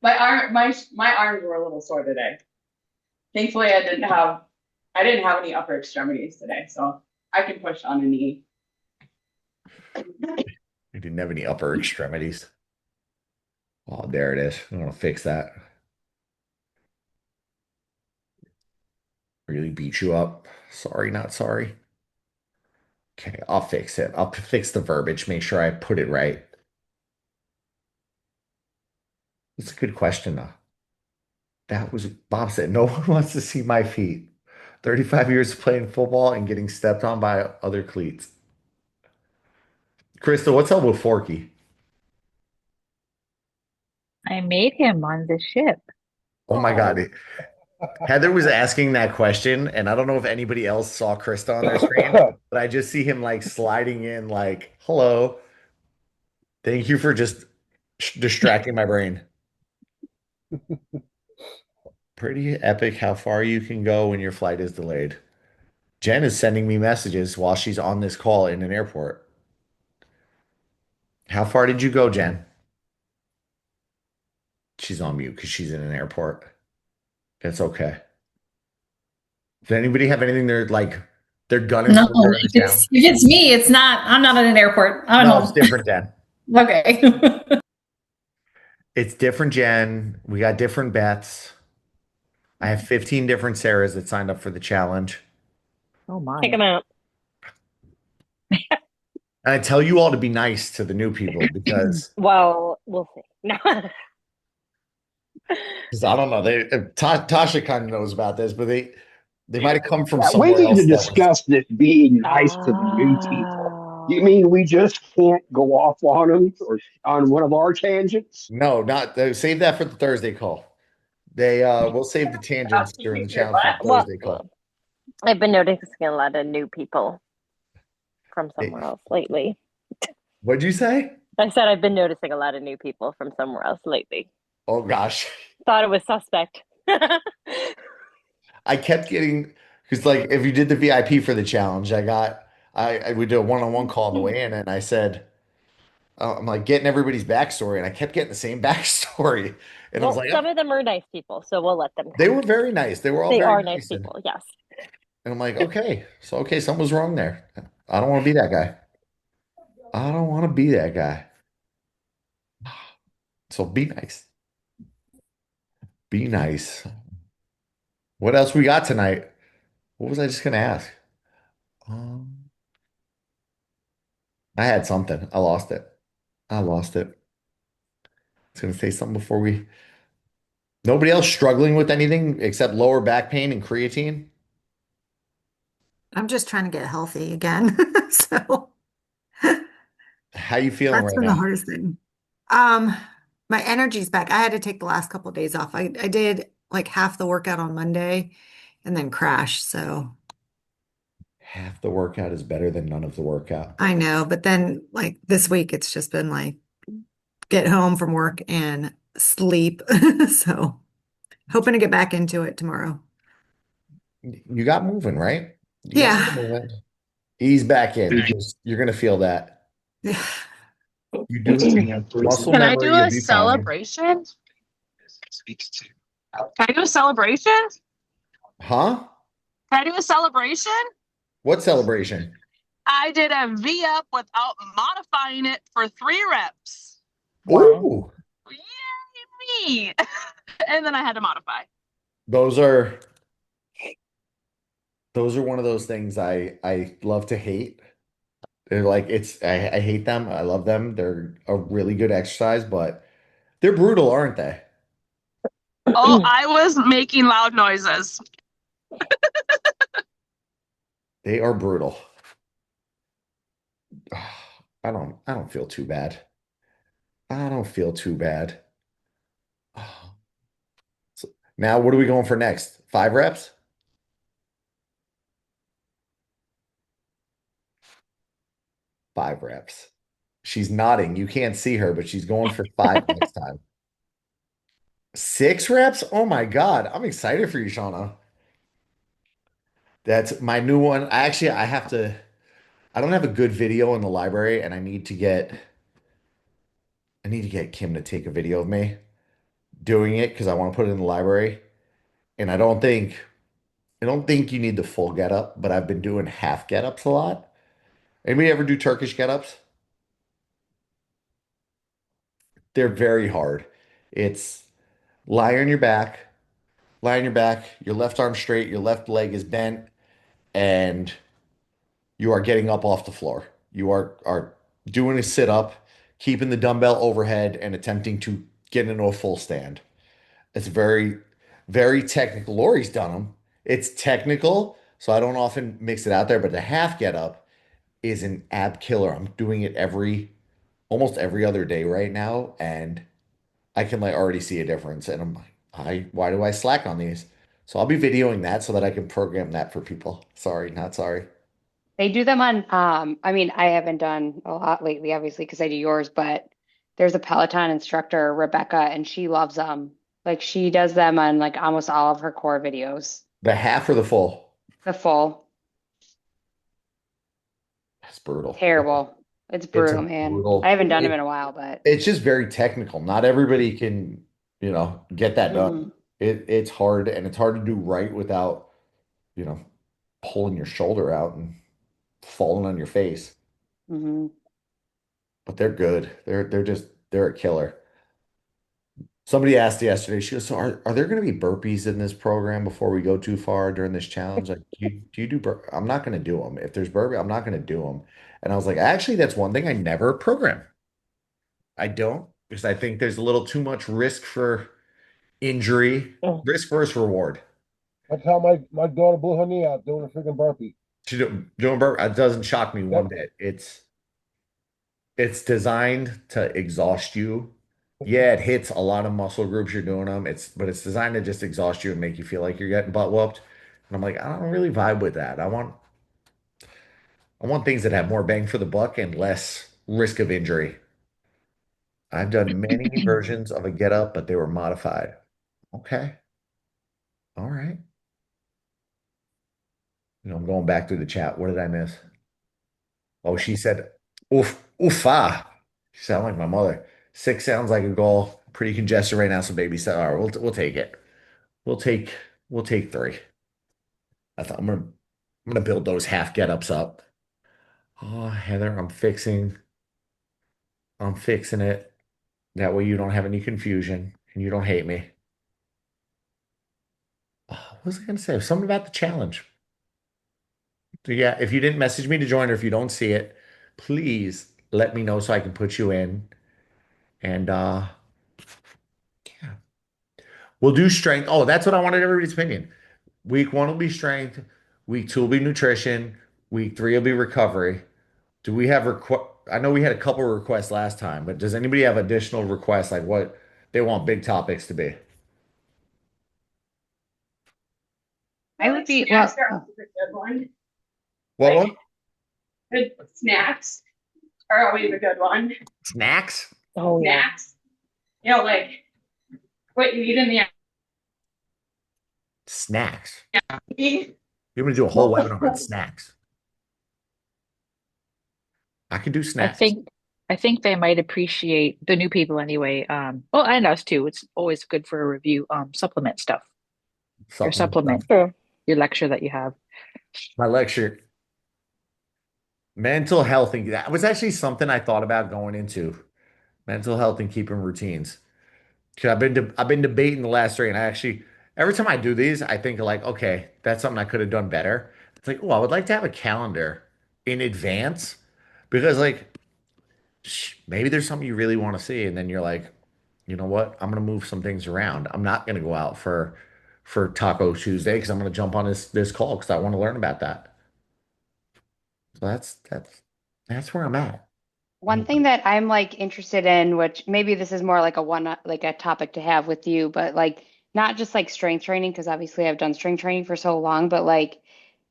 My arms were a little sore today. Thankfully, I didn't have any upper extremities today, so I can push on a knee. You didn't have any upper extremities. Oh, there it is. I'm gonna fix that. Really beat you up. Sorry, not sorry. Okay, I'll fix it. I'll fix the verbiage, make sure I put it right. It's a good question, though. That was Bob said, no one wants to see my feet. 35 years of playing football and getting stepped on by other cleats. Krista, what's up with Forky? I made him on the ship. Oh my God. Heather was asking that question, and I don't know if anybody else saw Krista on their screen, but I just see him like sliding in, like, hello. Thank you for just distracting my brain. Pretty epic how far you can go when your flight is delayed. Jen is sending me messages while she's on this call in an airport. How far did you go, Jen? She's on mute because she's in an airport. It's okay. Does anybody have anything they're gunning No, for during if the challenge? it's me, it's not. I'm not at an airport. I'm No, home. it's different, Jen. Okay. It's different, Jen. We got different bets. I have 15 different Sarahs that signed up for the challenge. Oh my. Pick them out. And I tell you all to be nice to the new people because Well, we'll see. No. I don't know. Tasha kind of knows about this, but they might have come from We somewhere need else to that was. discuss this being nice to the new people. You mean we just can't go off on them or on one of our tangents? No, not save that for the Thursday call. We'll save the tangents during the challenge for the Thursday call. I've been noticing a lot of new people from somewhere else lately. What'd you say? I said I've been noticing a lot of new people from somewhere else lately. Oh gosh. Thought it was suspect. I kept getting because if you did the VIP for the challenge, we did a one-on-one call on the way in, and I said, I'm like getting everybody's backstory, and I kept getting the same backstory. And I was like, some of them are nice people, so we'll let them come. They were very nice. They were all They very are nice and- people, yes. And I'm like, okay, something was wrong there. I don't want to be that guy. I don't want to be that guy. So be nice. Be nice. What else we got tonight? What was I just gonna ask? I had something. I lost it. I was gonna say something before we. Nobody else struggling with anything except lower back pain and creatine? I'm just trying to get healthy again. So How you feeling that's right been the now? hardest thing. My energy's back. I had to take the last couple of days off. I did like half the workout on Monday and then crashed. So Half the workout is better than none of the workout. I know, but then like this week, it's just been like get home from work and sleep. So hoping to get back into it tomorrow. You got moving, right? You got Yeah. moving. Ease back in. You're gonna feel that. Yeah. You do muscle Can I memory, do you'll a be fine. celebration? Can I do a celebration? Huh? Can I do a celebration? What celebration? I did a V up without modifying it for 3 reps. Ooh, Yay me! And then I had to modify. those are one of those things I love to hate. They're I hate them. I love them. They're a really good exercise, but they're brutal, aren't they? Oh, I was making loud noises. They are brutal. I don't feel too bad. I don't feel too bad. So now what are we going for next? 5 reps? 5 reps. She's nodding. You can't see her, but she's going for 5 next time. 6 reps? Oh my God. I'm excited for you, Shauna. That's my new one. I don't have a good video in the library, and I need to get Kim to take a video of me doing it because I want to put it in the library. And I don't think you need the full getup, but I've been doing half getups a lot. Anybody ever do Turkish getups? They're very hard. It's lie on your back, your left arm straight, your left leg is bent, and you are getting up off the floor. You are doing a sit up, keeping the dumbbell overhead, and attempting to get into a full stand. It's very, very technical. Lori's done them. It's technical, so I don't often mix it out there, but the half get up is an ab killer. I'm doing it almost every other day right now, and I can already see a difference. And I'm like, why do I slack on these? So I'll be videoing that so that I can program that for people. Sorry, not sorry. They do them on, I mean, I haven't done a lot lately, obviously, because I do yours, but there's a Peloton instructor, Rebecca, and she loves them. Like she does them on like almost all of her core videos. The half or the full? The full. That's brutal. Terrible. It's It's brutal, man. brutal. I haven't done them in a while, but It's just very technical. Not everybody can, get that done. Mhm. It's hard, and it's hard to do right without, you know, pulling your shoulder out and falling on your face. Mhm. But they're good. They're a killer. Somebody asked yesterday, she goes, so are there going to be burpees in this program before we go too far during this challenge? Like, do you do I'm not going to do them. If there's burpee, I'm not going to do them. And I was like, actually, that's one thing I never program. I don't, because I think there's a little too much risk for injury, risk versus reward. That's how my daughter blew her knee out doing a freaking burpee. Doing burpee, it doesn't shock me one Yep. bit. It's designed to exhaust you. Yeah, it hits a lot of muscle groups you're doing them. But it's designed to just exhaust you and make you feel like you're getting butt whooped. And I'm like, I don't really vibe with that. I want things that have more bang for the buck and less risk of injury. I've done many versions of a get up, but they were modified. Okay. All right. I'm going back through the chat. What did I miss? Oh, she said, oof, oofa. She sounded like my mother. 6 sounds like a goal. Pretty congested right now, so baby said, all right, we'll take it. We'll take 3. I thought I'm gonna build those half get-ups up. Oh, Heather, I'm fixing it. That way you don't have any confusion and you don't hate me. Oh, what was I gonna say? Something about the challenge. So yeah, if you didn't message me to join or if you don't see it, please let me know so I can put you in. And yeah. We'll do strength. Oh, that's what I wanted everybody's opinion. Week 1 will be strength, week 2 will be nutrition, week 3 will be recovery. Do we have I know we had a couple requests last time, but does anybody have additional requests like what they want big topics to be? I would be Snacks are always a good one. What? Good snacks are always a good one. Snacks? Oh, yeah. Snacks. Like what you eat in the Snacks. afternoon. You're gonna do a whole webinar on snacks. I can do I snacks. think they might appreciate the new people anyway. Well, and us too. It's always good for a review. Supplement stuff. Your supplement, your lecture that you have. My lecture, mental health, and that was actually something I thought about going into. Mental health and keeping routines. Because I've been debating the last 3, and I actually every time I do these, I think like, okay, that's something I could have done better. It's like, oh, I would like to have a calendar in advance because like maybe there's something you really want to see, and then you're like, you know what? I'm gonna move some things around. I'm not gonna go out for Taco Tuesday because I'm gonna jump on this call because I want to learn about that. So that's where I'm at. One thing that I'm like interested in, which maybe this is more like a topic to have with you, but like not just like strength training, because obviously I've done strength training for so long, but like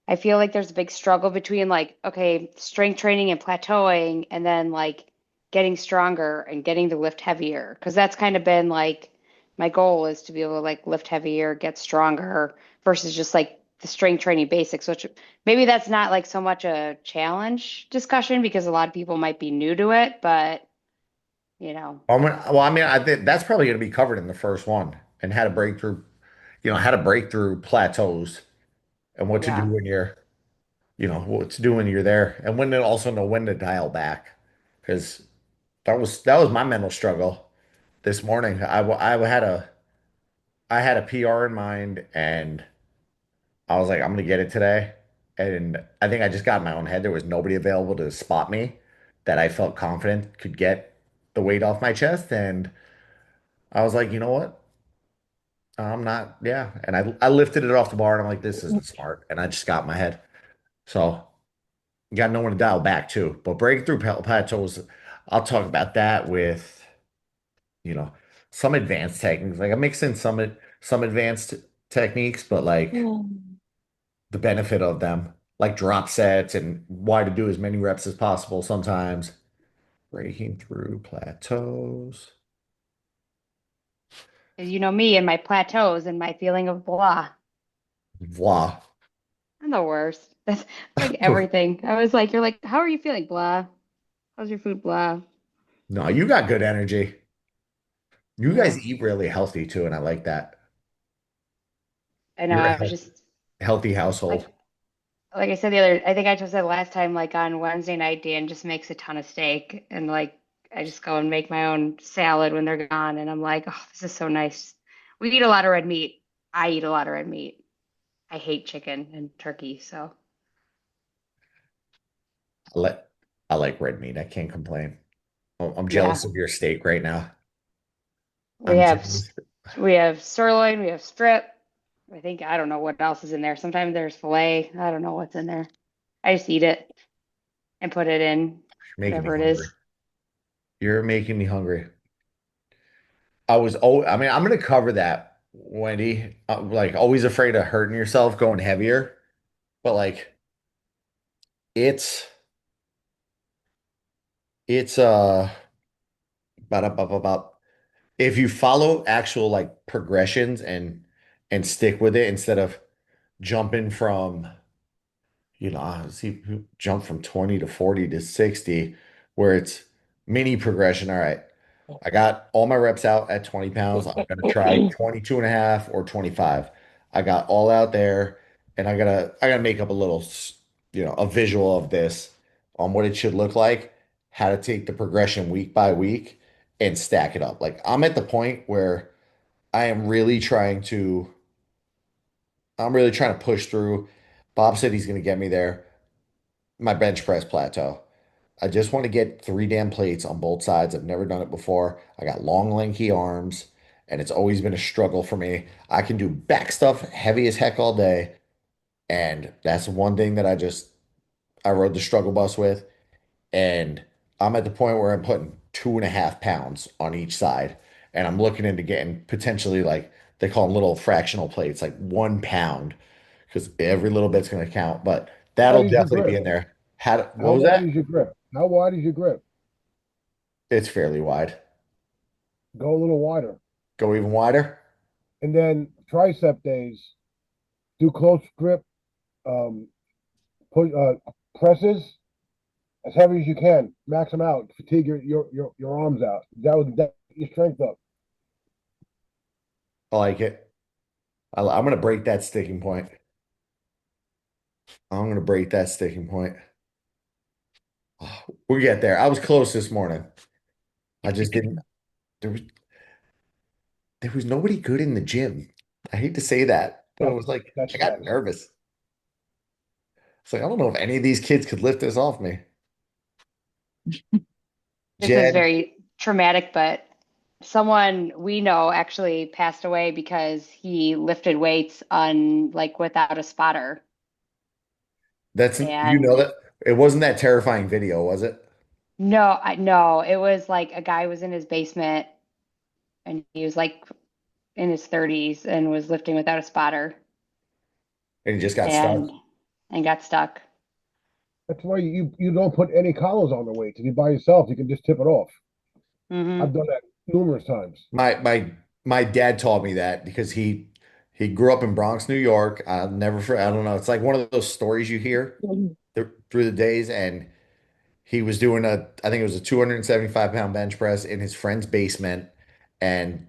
I feel like there's a big struggle between like, okay, strength training and plateauing, and then like getting stronger and getting to lift heavier. Because that's kind of been like my goal is to be able to like lift heavier, get stronger versus just like the strength training basics, which maybe that's not like so much a challenge discussion because a lot of people might be new to it, but Well, I mean, I think that's probably going to be covered in the first one and how to break through plateaus and what to do yeah. when what to do when you're there and when to also know when to dial back because that was my mental struggle this morning. I had a PR in mind and I was like, I'm gonna get it today. And I think I just got in my own head. There was nobody available to spot me that I felt confident could get the weight off my chest. And I was like, you know what? I'm not, yeah. And I lifted it off the bar and I'm like, this isn't smart. And I just got in my head. So you got to know when to dial back too. But breaking through plateaus, I'll talk about that with, you know, some advanced techniques. Like I mix in some advanced techniques, but like the benefit of them, like drop sets and why to do as many reps as possible sometimes. Breaking through plateaus. 'Cause you know me and my plateaus and my feeling of blah. Blah. I'm the worst. That's like everything. I was like, you're like, how are you feeling? Blah. How's your food? Blah. No, you got good energy. You Yeah. guys eat really healthy too, and I like that. I know. You're a I was just healthy household. like I said the other, I think I just said last time, like on Wednesday night, Dan just makes a ton of steak, and like I just go and make my own salad when they're gone, and I'm like, oh, this is so nice. We eat a lot of red meat. I eat a lot of red meat. I hate chicken and turkey, so I like I like red meat. I can't complain. I'm yeah. jealous of your steak right now. We I'm have jealous. we have sirloin, we have strip. I don't know what else is in there. Sometimes there's filet. I don't know what's in there. I just eat it and put it in You're making me whatever it hungry. is. You're making me hungry. I mean, I'm gonna cover that, Wendy. Like always afraid of hurting yourself going heavier, but like it's it's about if you follow actual like progressions and stick with it instead of jumping from see jump from 20 to 40 to 60 where it's mini progression. All right. I got all my reps out at 20 pounds. I'm gonna try 22 and a half or 25. I got all out there and I gotta make up a little a visual of this on what it should look like, how to take the progression week by week and stack it up. Like I'm at the point where I am really trying to I'm really trying to push through. Bob said he's gonna get me there. My bench press plateau. I just want to get three damn plates on both sides. I've never done it before. I got long, lanky arms, and it's always been a struggle for me. I can do back stuff heavy as heck all day, and that's one thing that I rode the struggle bus with. And I'm at the point where I'm putting 2.5 pounds on each side, and I'm looking into getting potentially like they call them little fractional plates, like 1 pound, because every little bit's going to count. But How that'll wide is your definitely be grip? in there. How What was wide that? is your grip? How wide is your grip? It's fairly wide. Go a little wider. Go even wider. And then tricep days, do close grip, um, put presses as heavy as you can. Max them out. Fatigue your arms out. That get your strength up. I like it. I'm gonna break that sticking point. I'm gonna break that sticking point. Oh, we'll get there. I was close this morning. I just didn't. There was there was nobody good in the gym. I hate to say that, but it was like That's I got stress. nervous. It's like I don't know if any of these kids could lift this off me. This is Jed, very traumatic, but someone we know actually passed away because he lifted weights on like without a spotter. that's you And know that it wasn't that terrifying video, was it? no, it was like a guy was in his basement and he was like in his 30s and was lifting without a spotter And he just got stuck. and got stuck. That's why you don't put any collars on the weights. If you're by yourself, you can just tip it off. Hmm. I've done that numerous times. My dad taught me that because he grew up in Bronx, New York. I'll never I don't know. It's like one of those stories you hear through the days, and he was doing I think it was a 275-pound bench press in his friend's basement, and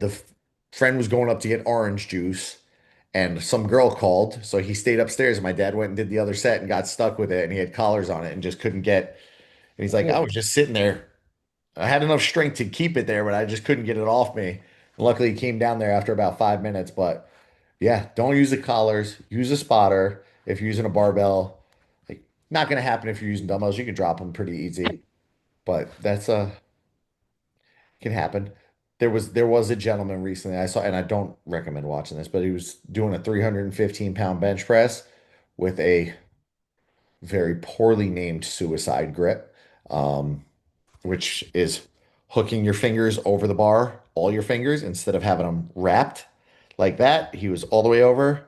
friend was going up to get orange juice, and some girl called, so he stayed upstairs, and my dad went and did the other set and got stuck with it, and he had collars on it and just couldn't get. And he's like, I was just sitting there. I had enough strength to keep it there, but I just couldn't get it off me. Luckily, he came down there after about 5 minutes. But yeah, don't use the collars. Use a spotter if you're using a barbell. Like, not going to happen if you're using dumbbells. You can drop them pretty easy, but that's can happen. There was a gentleman recently I saw, and I don't recommend watching this, but he was doing a 315-pound bench press with a very poorly named suicide grip. Which is hooking your fingers over the bar, all your fingers, instead of having them wrapped like that. He was all the way over,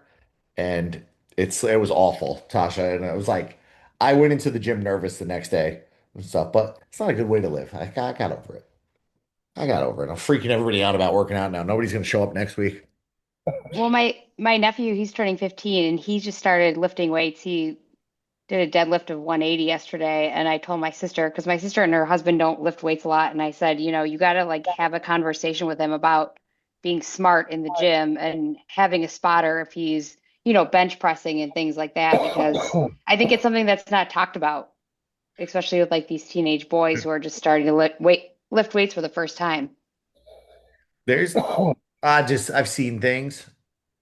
and it was awful, Tasha. And it was like I went into the gym nervous the next day and stuff, but it's not a good way to live. I got over it. I got over it. I'm freaking everybody out about working out now. Nobody's gonna show up next week. Well, my nephew, he's turning 15 and he just started lifting weights. He did a deadlift of 180 yesterday, and I told my sister, because my sister and her husband don't lift weights a lot, and I said, you got to like have a conversation with him about being smart in the gym and having a spotter if he's, bench pressing and things like that, because I think it's something that's not talked about, especially with like these teenage boys who are just starting to lift weights for the first time. There's I've seen things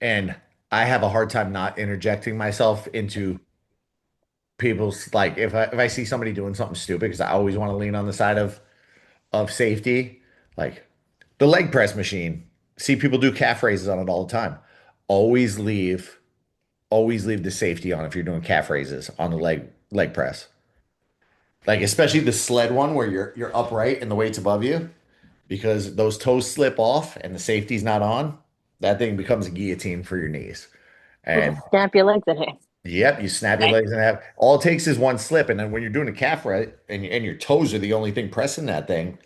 and I have a hard time not interjecting myself into people's like if I see somebody doing something stupid because I always want to lean on the side of safety, like the leg press machine. See people do calf raises on it all the time. Always leave always leave the safety on if you're doing calf raises on the leg press. Like especially the sled one where you're upright and the weight's above you because those toes slip off and the safety's not on. That thing becomes a guillotine for your knees. And Snap your legs in half. yep, you snap your legs in half. All it takes is one slip, and then when you're doing a calf right, and your toes are the only thing pressing that thing,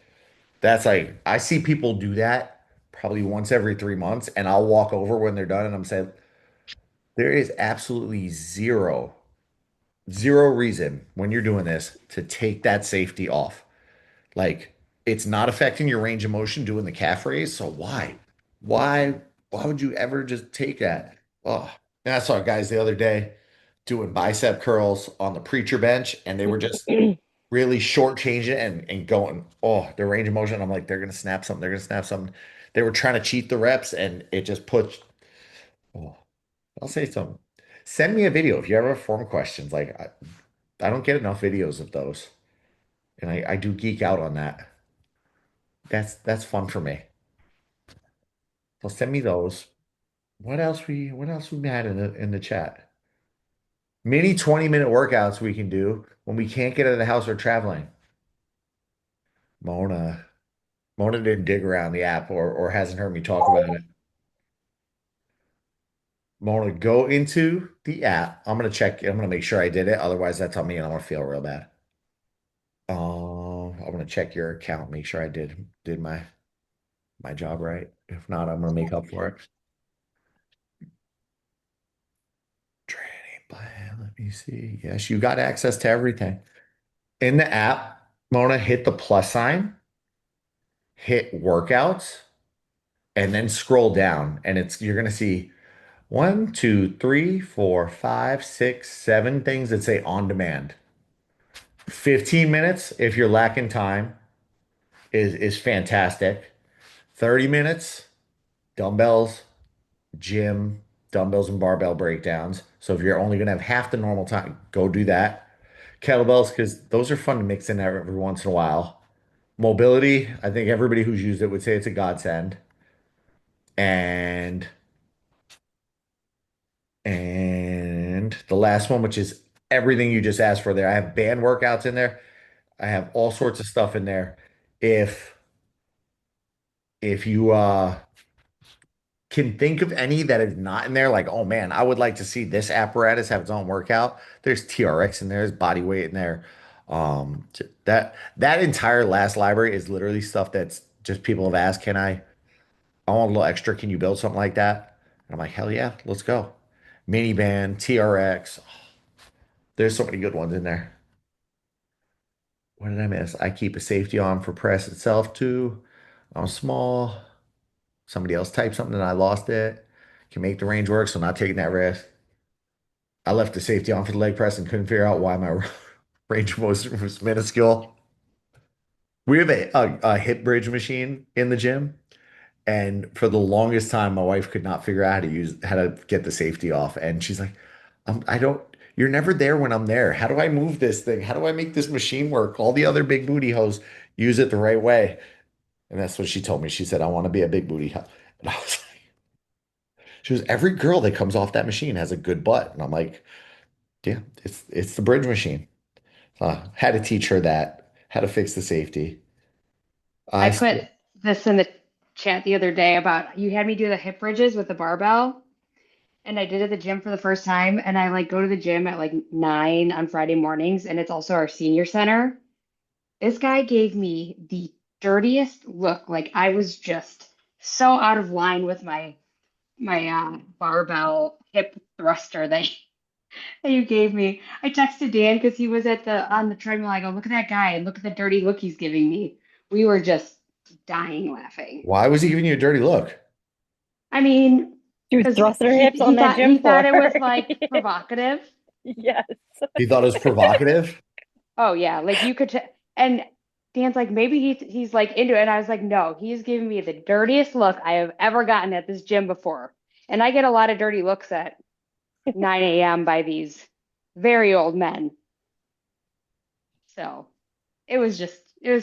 that's like I see people do that probably once every 3 months, and I'll walk over when they're done, and I'm saying there is absolutely zero reason when you're doing this to take that safety off. Like it's not affecting your range of motion doing the calf raise, so why? Why? Why would you ever just take that? Oh, and I saw guys the other day doing bicep curls on the preacher bench, and they were just really shortchanging it and going, oh, their range of motion. I'm like, they're gonna snap something. They're gonna snap something. They were trying to cheat the reps, and it just put. Oh, I'll say something. Send me a video if you ever have form questions. Like I don't get enough videos of those, and I do geek out on that. That's fun for me. So send me those. What else we had in the chat? Mini 20-minute workouts we can do when we can't get out of the house or traveling. Mona didn't dig around the app or hasn't heard me talk about it. Mona, go into the app. I'm gonna make sure I did it. Otherwise, that's on me and I'm gonna feel real bad. I'm gonna check your account, make sure I did my job right. If not, I'm gonna make up for it. Training plan. Let me see. Yes, you got access to everything. In the app, Mona, hit the plus sign, hit workouts, and then scroll down. And you're gonna see 1, 2, 3, 4, 5, 6, 7 things that say on demand. 15 minutes if you're lacking time is fantastic. 30 minutes, dumbbells, gym, dumbbells and barbell breakdowns. So if you're only going to have half the normal time, go do that. Kettlebells, because those are fun to mix in every once in a while. Mobility, I think everybody who's used it would say it's a godsend. And the last one, which is everything you just asked for there. I have band workouts in there. I have all sorts of stuff in there. If you can think of any that is not in there, like, oh man, I would like to see this apparatus have its own workout. There's TRX in there, there's body weight in there. That entire last library is literally stuff that's just people have asked, I want a little extra. Can you build something like that? And I'm like, hell yeah, let's go. Miniband, TRX. There's so many good ones in there. What did I miss? I keep a safety on for press itself too. I'm small. Somebody else typed something and I lost it. Can make the range work, so not taking that risk. I left the safety on for the leg press and couldn't figure out why my range of motion was minuscule. We have a hip bridge machine in the gym, and for the longest time, my wife could not figure out how to get the safety off. And she's like, I don't. You're never there when I'm there. How do I move this thing? How do I make this machine work? All the other big booty hoes use it the right way. And that's what she told me. She said, I want to be a big booty hoe. And I was like, she was, every girl that comes off that machine has a good butt. And I'm like, yeah, it's the bridge machine. Had to teach her that, how to fix the safety. I put this in the chat the other day about you had me do the hip bridges with the barbell. And I did it at the gym for the first time. And I like go to the gym at like 9 on Friday mornings. And it's also our senior center. This guy gave me the dirtiest look. Like I was just so out of line with my barbell hip thruster that you gave me. I texted Dan because he was on the treadmill. I go, look at that guy and look at the dirty look he's giving me. We were just dying laughing. Why was he giving you a dirty look? I mean, She was 'cause thrusting her hips he on that thought gym he thought it floor. was like provocative. Yes. He thought it was provocative? Oh yeah, like you could and Dan's like maybe he's like into it. And I was like, no, he's giving me the dirtiest look I have ever gotten at this gym before. And I get a lot of dirty looks at 9 a.m. by these very old men. So it was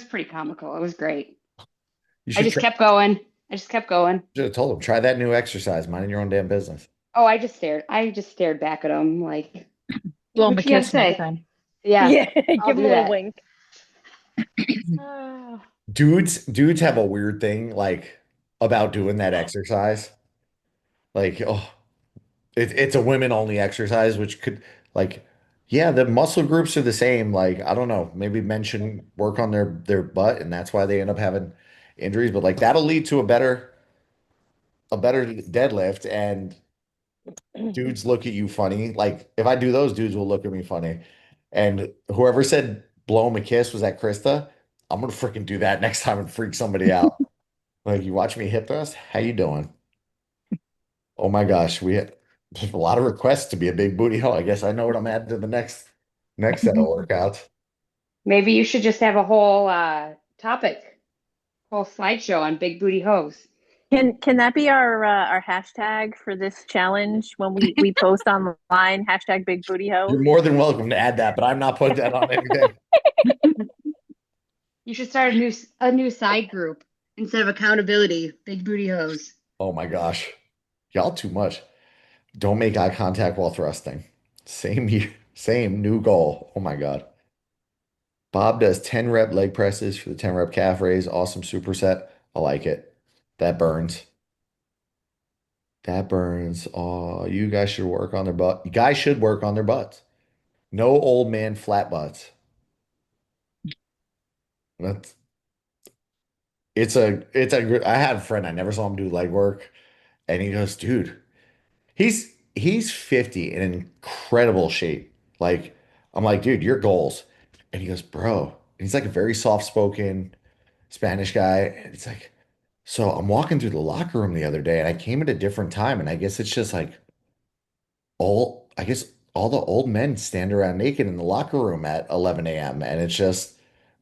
pretty comical. It was great. You I should just kept going. I just kept going. should have told him, try that new exercise, minding your own damn business. Oh, I just stared back at him like, Blow him what a you gotta kiss next say? time. Yeah, Yeah, I'll give do him a little that. wink. Dudes have a weird thing like about doing that exercise. Like, oh, it's a women only exercise, which could like, yeah, the muscle groups are the same. Like, I don't know, maybe men shouldn't work on their butt, and that's why they end up having injuries. But like that'll lead to a better deadlift, and dudes look at you funny. Like if I do those, dudes will look at me funny. And whoever said blow him a kiss, was that Krista? I'm gonna freaking do that next time and freak somebody out. Like you watch me hip thrust. How you doing? Oh my gosh, there's a lot of requests to be a big booty hoe. I guess I know what I'm adding to the next set of workouts. Maybe you should just have a whole whole slideshow on big booty hoes. Can that be our hashtag for this challenge when we post online? Hashtag big booty hoe. You're more than welcome to add that, but I'm not putting that on anything. You should start a new side group instead of accountability. Big booty hoes. Oh my gosh. Y'all too much. Don't make eye contact while thrusting. Same year, same new goal. Oh my God. Bob does 10 rep leg presses for the 10 rep calf raise. Awesome superset. I like it. That burns. That burns. Oh, you guys should work on their butt. You guys should work on their butts. No old man flat butts. That's I had a friend, I never saw him do leg work, and he goes, dude, he's 50 in incredible shape. Like, I'm like, dude, your goals. And he goes, bro, and he's like a very soft-spoken Spanish guy. And it's like, so I'm walking through the locker room the other day and I came at a different time, and I guess it's just like I guess all the old men stand around naked in the locker room at 11 a.m. and it's just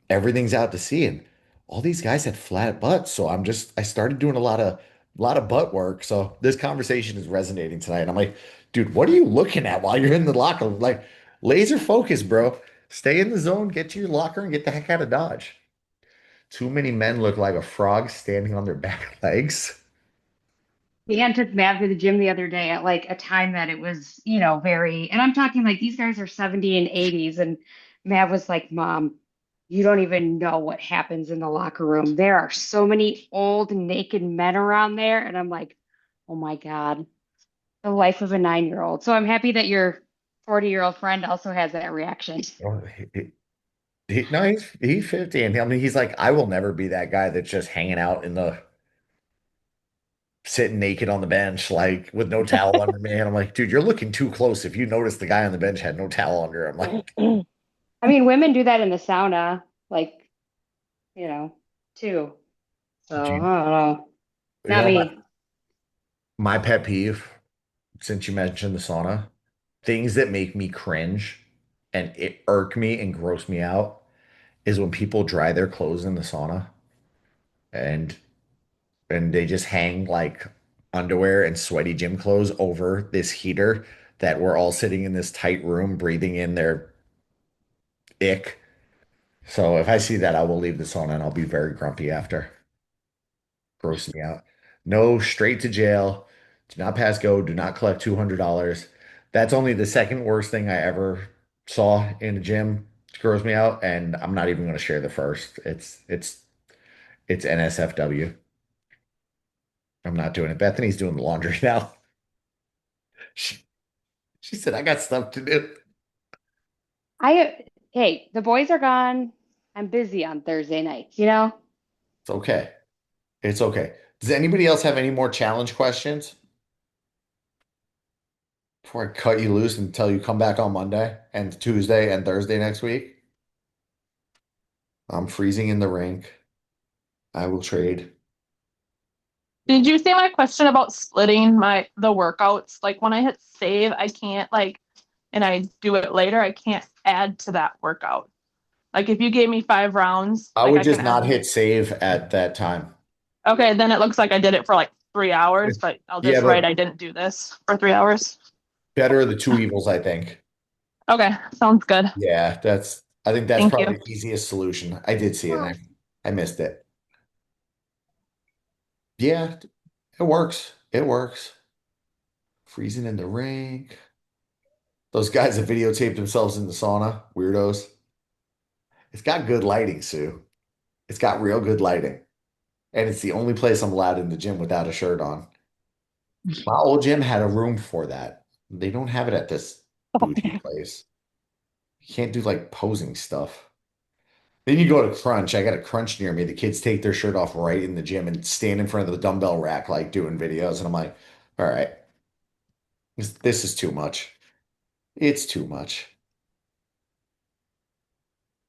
everything's out to sea. And all these guys had flat butts. So I started doing a lot of butt work. So this conversation is resonating tonight. And I'm like, dude, what are you looking at while you're in the locker? Like laser focus, bro. Stay in the zone, get to your locker and get the heck out of Dodge. Too many men look like a frog standing on their back legs. Dan took Mav to the gym the other day at like a time that it was, very, and I'm talking like these guys are 70 and 80s. And Mav was like, Mom, you don't even know what happens in the locker room. There are so many old naked men around there. And I'm like, oh my God, the life of a 9-year-old. So I'm happy that your 40-year-old friend also has that reaction. Oh, no, he's 50, and I mean, he's like, I will never be that guy that's just hanging out sitting naked on the bench, like with no towel under me. And I'm like, dude, you're looking too close. If you notice the guy on the bench had no towel under, I'm like, I mean, women do that in the sauna, like, too. So I don't know. Not me. my pet peeve, since you mentioned the sauna, things that make me cringe and it irk me and gross me out is when people dry their clothes in the sauna and they just hang like underwear and sweaty gym clothes over this heater that we're all sitting in this tight room breathing in their ick. So if I see that, I will leave the sauna and I'll be very grumpy after. Gross me out. No, straight to jail. Do not pass go. Do not collect $200. That's only the second worst thing I ever saw in a gym. It gross me out, and I'm not even going to share the first. It's NSFW. I'm not doing it. Bethany's doing the laundry now. She said, I got stuff to do. Hey, the boys are gone. I'm busy on Thursday nights, It's okay. It's okay. Does anybody else have any more challenge questions? Before I cut you loose and tell you come back on Monday and Tuesday and Thursday next week. I'm freezing in the rink. I will trade. Did you see my question about splitting the workouts? Like when I hit save, I can't and I do it later, I can't add to that workout. Like if you gave me 5 rounds, I like would I just can not add. hit save at that time. Okay, then it looks like I did it for like 3 hours, but I'll Yeah, just but- write I didn't do this for 3 hours. Better of the two evils, I think. Okay, sounds good. Yeah, I think that's Thank probably you. the easiest solution. I did see it. I missed it. Yeah, it works. It works. Freezing in the rink. Those guys that videotaped themselves in the sauna, weirdos. It's got good lighting, Sue. It's got real good lighting. And it's the only place I'm allowed in the gym without a shirt on. My old gym had a room for that. They don't have it at this bougie place. You can't do like posing stuff. Then you go to Crunch. I got a Crunch near me. The kids take their shirt off right in the gym and stand in front of the dumbbell rack, like doing videos. And I'm like, all right, this is too much. It's too much.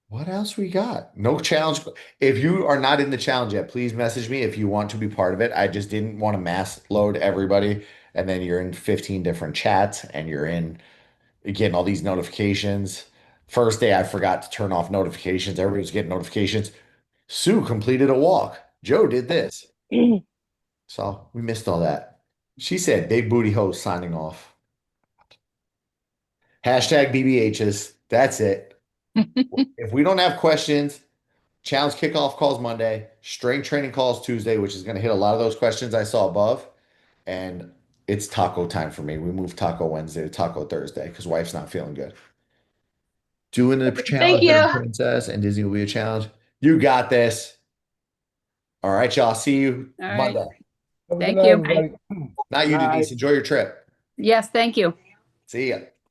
What else we got? No challenge. If you are not in the challenge yet, please message me if you want to be part of it. I just didn't want to mass load everybody. And then you're in 15 different chats and you're getting all these notifications. First day, I forgot to turn off notifications. Everybody was getting notifications. Sue completed a walk. Joe did this. So we missed all that. She said, big booty host signing off. Hashtag BBHs. That's it. If we don't have questions, challenge kickoff calls Monday, strength training calls Tuesday, which is going to hit a lot of those questions I saw above. And it's taco time for me. We moved Taco Wednesday to Taco Thursday because wife's not feeling good. Doing the challenge you. with Princess and Disney will be a challenge. You got this. All right, y'all. See you All right. Monday. Have a good Thank night, you. everybody. Not you, Bye. Denise. Enjoy your trip. Yes, thank you. See ya.